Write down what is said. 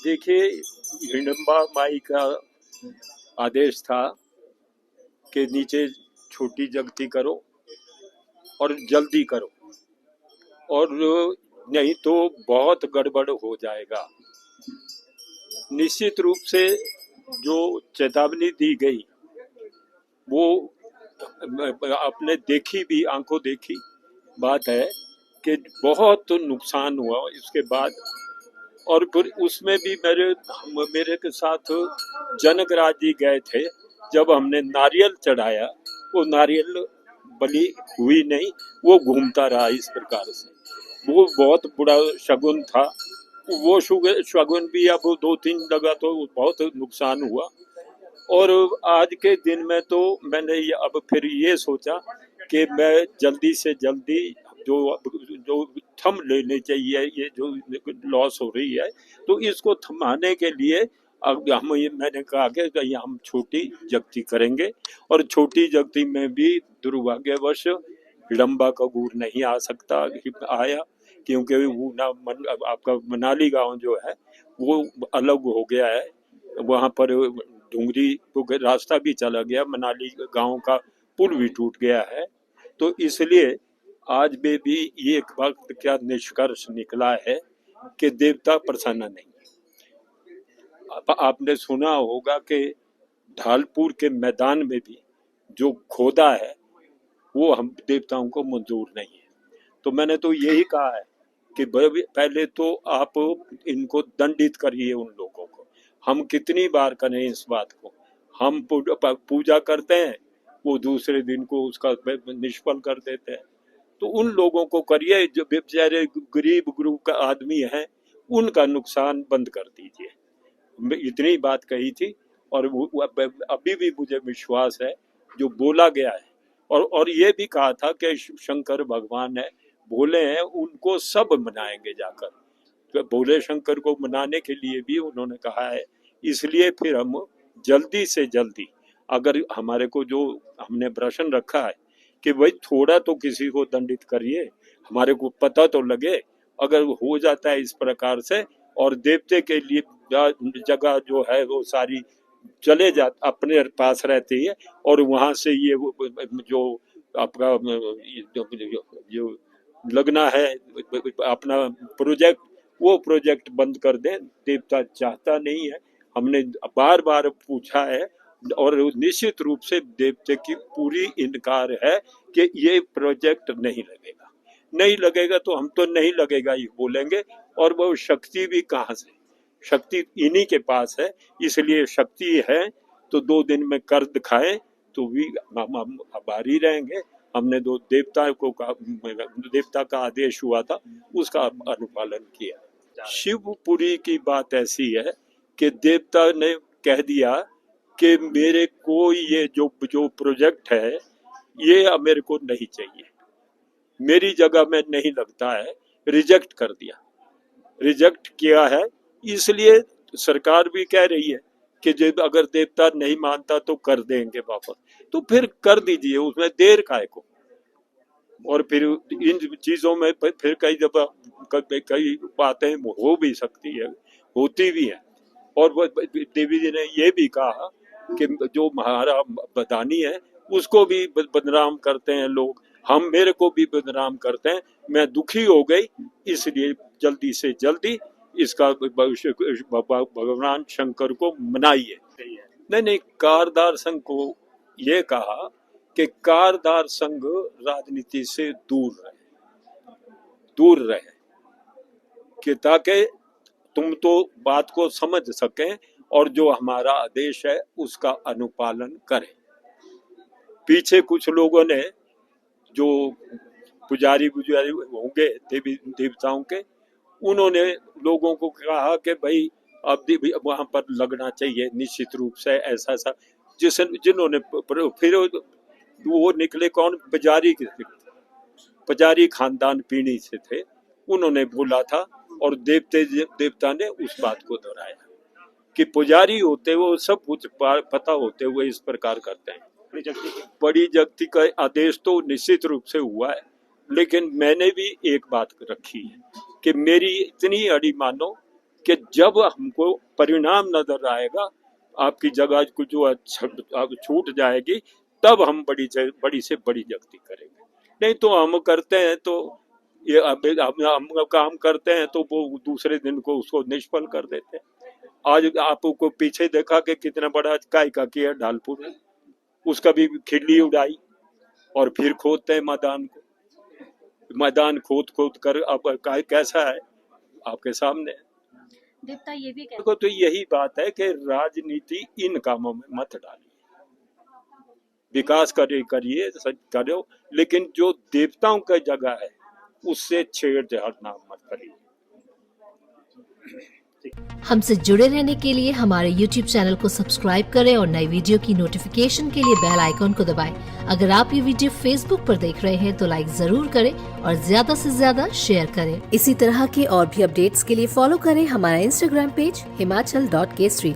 देखिए, हिडम्बा माई का आदेश था कि नीचे छोटी जगती करो और जल्दी करो, और नहीं तो बहुत गड़बड़ हो जाएगा। निश्चित रूप से जो चेतावनी दी गई वो आपने देखी भी, आंखों देखी बात है कि बहुत नुकसान हुआ इसके बाद। और फिर उसमें भी मेरे के साथ जनकराज जी गए थे। जब हमने नारियल चढ़ाया, वो नारियल बलि हुई नहीं, वो घूमता रहा इस प्रकार से। वो बहुत बुरा शगुन था। वो शगुन भी अब 2-3 जगह तो बहुत नुकसान हुआ। और आज के दिन में तो मैंने अब फिर ये सोचा कि मैं जल्दी से जल्दी जो जो थम लेने चाहिए, ये जो लॉस हो रही है, तो इसको थमाने के लिए अब मैंने कहा कि हम छोटी जगती करेंगे। और छोटी जगती में भी दुर्भाग्यवश हिडम्बा का गुड़ नहीं आ सकता, आया, क्योंकि वो आपका मनाली गांव जो है वो अलग हो गया है। वहाँ पर डूंगरी को रास्ता भी चला गया, मनाली गांव का पुल भी टूट गया है। तो इसलिए आज भी एक वक्त क्या निष्कर्ष निकला है कि देवता प्रसन्न नहीं। आपने सुना होगा कि ढालपुर के मैदान में भी जो खोदा है वो हम देवताओं को मंजूर नहीं है। तो मैंने तो यही कहा है कि पहले तो आप इनको दंडित करिए उन लोगों को। हम कितनी बार करें इस बात को? हम पूजा करते हैं, वो दूसरे दिन को उसका निष्फल कर देते हैं। तो उन लोगों को करिए जो बेचारे गरीब गुरु का आदमी है, उनका नुकसान बंद कर दीजिए। इतनी बात कही थी। और अभी भी मुझे विश्वास है जो बोला गया है। और ये भी कहा था कि शंकर भगवान है, भोले हैं, उनको सब मनाएंगे जाकर। तो भोले शंकर को मनाने के लिए भी उन्होंने कहा है। इसलिए फिर हम जल्दी से जल्दी, अगर हमारे को जो हमने प्रश्न रखा है कि भाई थोड़ा तो किसी को दंडित करिए, हमारे को पता तो लगे। अगर हो जाता है इस प्रकार से, और देवते के लिए जगह जो है वो सारी चले जा अपने पास रहती है, और वहां से ये जो आपका जो लगना है अपना प्रोजेक्ट, वो प्रोजेक्ट बंद कर दें। देवता चाहता नहीं है। हमने बार बार पूछा है और निश्चित रूप से देवते की पूरी इनकार है कि ये प्रोजेक्ट नहीं लगेगा। नहीं लगेगा तो हम तो नहीं लगेगा ही बोलेंगे। और वो शक्ति भी कहाँ से? शक्ति इन्हीं के पास है। इसलिए शक्ति है तो 2 दिन में कर दिखाए तो भी हम आभारी रहेंगे। हमने देवता का आदेश हुआ था, उसका अनुपालन किया। शिवपुरी की बात ऐसी है कि देवता ने कह दिया कि मेरे को ये जो प्रोजेक्ट है ये मेरे को नहीं चाहिए, मेरी जगह में नहीं लगता है। रिजेक्ट कर दिया, रिजेक्ट किया है। इसलिए सरकार भी कह रही है कि जब अगर देवता नहीं मानता तो कर देंगे वापस। तो फिर कर दीजिए, उसमें देर काहे को? और फिर इन चीजों में फिर कई बातें हो भी सकती है, होती भी है। और देवी जी ने ये भी कहा कि जो हमारा बदानी है उसको भी बदनाम करते हैं लोग, हम मेरे को भी बदनाम करते हैं। मैं दुखी हो गई, इसलिए जल्दी से जल्दी इसका भगवान शंकर को मनाइए। नहीं, कारदार संघ को ये कहा कि कारदार संघ राजनीति से दूर रहे कि ताकि तुम तो बात को समझ सकें और जो हमारा आदेश है उसका अनुपालन करें। पीछे कुछ लोगों ने जो पुजारी होंगे देवी देवताओं के, उन्होंने लोगों को कहा कि भाई अब वहां पर लगना चाहिए निश्चित रूप से ऐसा जिन्होंने फिर वो निकले कौन? पुजारी खानदान पीढ़ी से थे, उन्होंने बोला था। और देवता ने उस बात को दोहराया कि पुजारी होते हुए सब कुछ पता होते हुए इस प्रकार करते हैं। बड़ी जगती का आदेश तो निश्चित रूप से हुआ है, लेकिन मैंने भी एक बात रखी है कि मेरी इतनी अड़ी मानो कि जब हमको परिणाम नजर आएगा, आपकी जगह को जो छूट जाएगी, तब हम बड़ी से बड़ी जगती करेंगे। नहीं तो हम करते हैं तो ये हम काम करते हैं तो वो दूसरे दिन को उसको निष्फल कर देते हैं। आज आपको पीछे देखा कि कितना बड़ा काय का किया ढालपुर में, उसका भी खिल्ली उड़ाई और फिर खोदते हैं मैदान को। मैदान खोद कर अब कैसा है आपके सामने। देवता ये भी कहते तो यही बात है कि राजनीति इन कामों में मत डालिए, विकास करिए सच करो, लेकिन जो देवताओं का जगह है उससे छेड़छाड़ मत करिए। हमसे जुड़े रहने के लिए हमारे YouTube चैनल को सब्सक्राइब करें और नई वीडियो की नोटिफिकेशन के लिए बेल आइकॉन को दबाएं। अगर आप ये वीडियो Facebook पर देख रहे हैं तो लाइक जरूर करें और ज्यादा से ज्यादा शेयर करें। इसी तरह के और भी अपडेट्स के लिए फॉलो करें हमारा Instagram पेज himachal.kesri।